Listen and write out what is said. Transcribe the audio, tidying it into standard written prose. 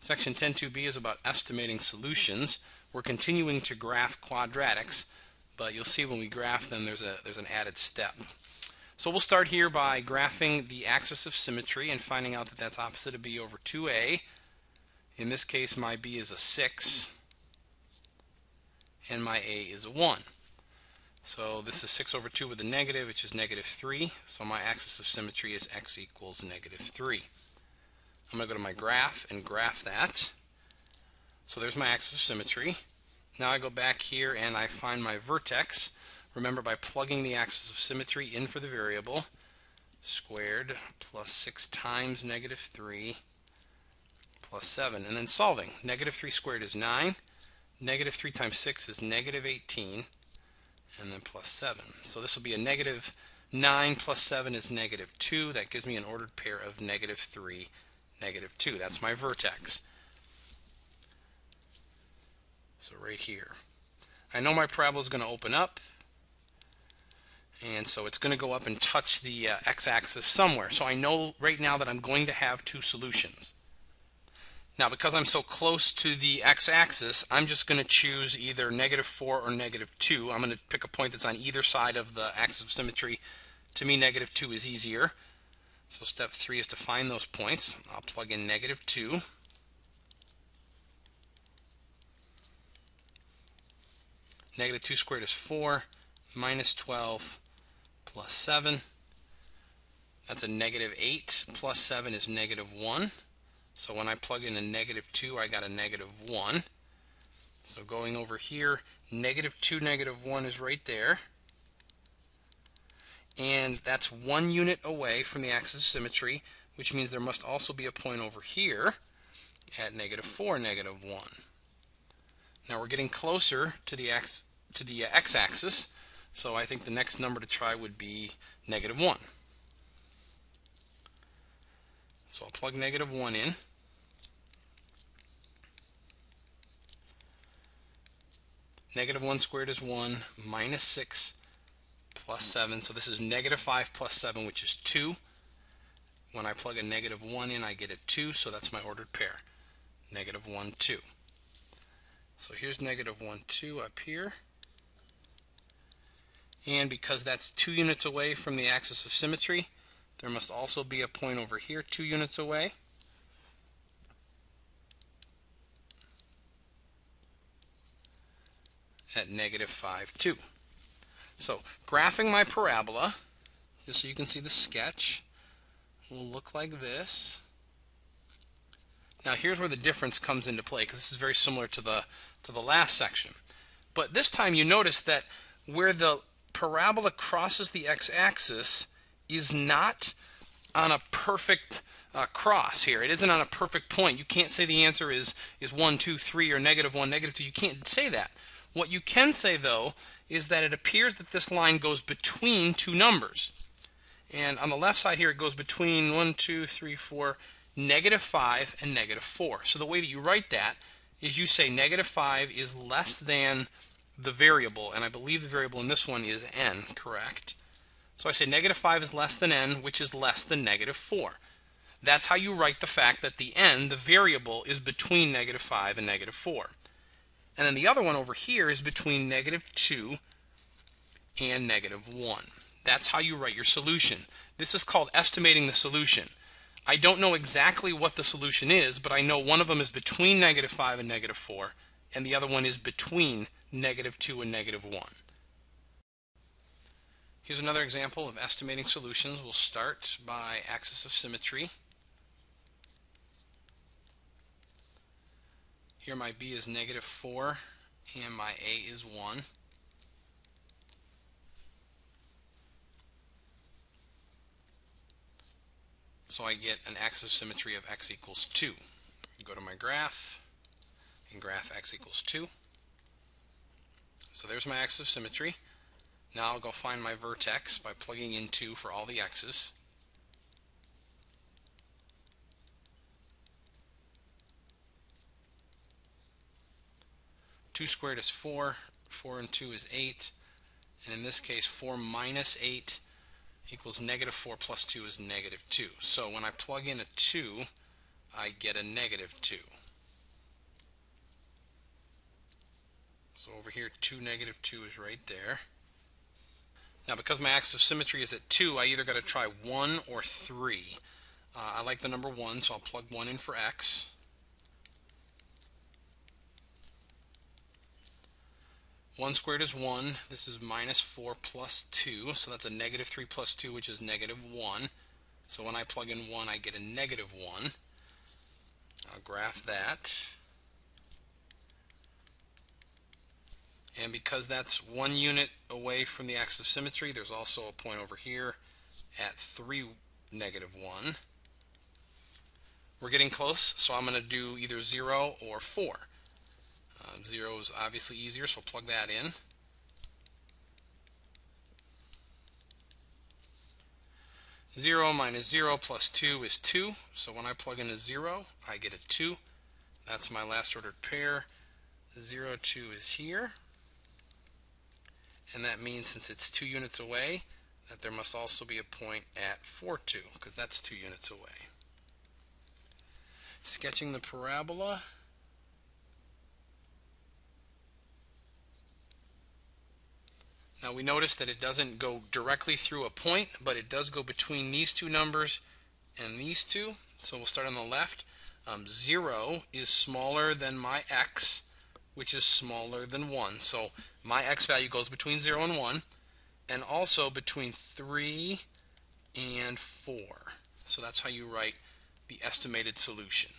Section 10.2b is about estimating solutions. We're continuing to graph quadratics, but you'll see when we graph them there's an added step. So we'll start here by graphing the axis of symmetry and finding out that that's opposite of b over 2a. In this case, my b is a 6 and my a is a 1. So this is 6 over 2 with a negative, which is negative 3. So my axis of symmetry is x equals negative 3. I'm going to go to my graph and graph that. So there's my axis of symmetry. Now I go back here and I find my vertex. Remember, by plugging the axis of symmetry in for the variable, squared plus 6 times negative 3 plus 7, and then solving. Negative 3 squared is 9. Negative 3 times 6 is negative 18, and then plus 7. So this will be a negative 9 plus 7 is negative 2. That gives me an ordered pair of negative 3, negative 2. That's my vertex. So right here. I know my parabola is going to open up, and so it's going to go up and touch the x-axis somewhere. So I know right now that I'm going to have two solutions. Now, because I'm so close to the x-axis, I'm just going to choose either negative 4 or negative 2. I'm going to pick a point that's on either side of the axis of symmetry. To me, negative 2 is easier. So step 3 is to find those points. I'll plug in negative 2. Negative 2 squared is 4, minus 12, plus 7. That's a negative 8, plus 7 is negative 1. So when I plug in a negative 2, I got a negative 1. So going over here, negative 2, negative 1 is right there. And that's 1 unit away from the axis of symmetry, which means there must also be a point over here at negative 4, negative 1. Now we're getting closer to the x-axis, so I think the next number to try would be negative 1. So I'll plug negative 1 in. Negative 1 squared is 1, minus 6 plus 7. So this is negative 5 plus 7, which is 2. When I plug a negative 1 in, I get a 2, so that's my ordered pair. Negative 1, 2. So here's negative 1, 2 up here. And because that's 2 units away from the axis of symmetry, there must also be a point over here 2 units away. At negative 5, 2. So graphing my parabola, just so you can see the sketch, will look like this. Now here's where the difference comes into play, because this is very similar to the last section. But this time you notice that where the parabola crosses the x-axis is not on a perfect cross here. It isn't on a perfect point. You can't say the answer is 1, 2, 3 or negative 1, negative 2. You can't say that. What you can say, though, is that it appears that this line goes between two numbers. And on the left side here, it goes between 1, 2, 3, 4, negative 5 and negative 4. So the way that you write that is you say negative 5 is less than the variable, and I believe the variable in this one is n, correct? So I say negative 5 is less than n, which is less than negative 4. That's how you write the fact that the n, the variable, is between negative 5 and negative 4. And then the other one over here is between negative 2 and negative 1. That's how you write your solution. This is called estimating the solution. I don't know exactly what the solution is, but I know one of them is between negative 5 and negative 4, and the other one is between negative 2 and negative 1. Here's another example of estimating solutions. We'll start by axis of symmetry. Here my b is negative 4 and my a is 1. So I get an axis of symmetry of x equals 2. Go to my graph and graph x equals 2. So there's my axis of symmetry. Now I'll go find my vertex by plugging in 2 for all the x's. Two squared is 4, 4 and 2 is 8, and in this case 4 minus 8 equals negative 4 plus 2 is negative 2. So when I plug in a 2, I get a negative 2. So over here, 2, negative 2 is right there. Now because my axis of symmetry is at 2, I either got to try 1 or 3. I like the number 1, so I'll plug 1 in for x. 1 squared is 1. This is minus 4 plus 2, so that's a negative 3 plus 2, which is negative 1. So when I plug in 1, I get a negative 1. I'll graph that. And because that's 1 unit away from the axis of symmetry, there's also a point over here at 3, negative 1. We're getting close, so I'm going to do either 0 or 4. 0 is obviously easier, so plug that in. Zero minus 0 plus 2 is 2, so when I plug in a 0, I get a 2. That's my last ordered pair. 0, 2 is here. And that means since it's 2 units away, that there must also be a point at 4, 2, because that's 2 units away. Sketching the parabola. Now we notice that it doesn't go directly through a point, but it does go between these two numbers and these two. So we'll start on the left. 0 is smaller than my x, which is smaller than 1. So my x value goes between 0 and 1, and also between 3 and 4. So that's how you write the estimated solution.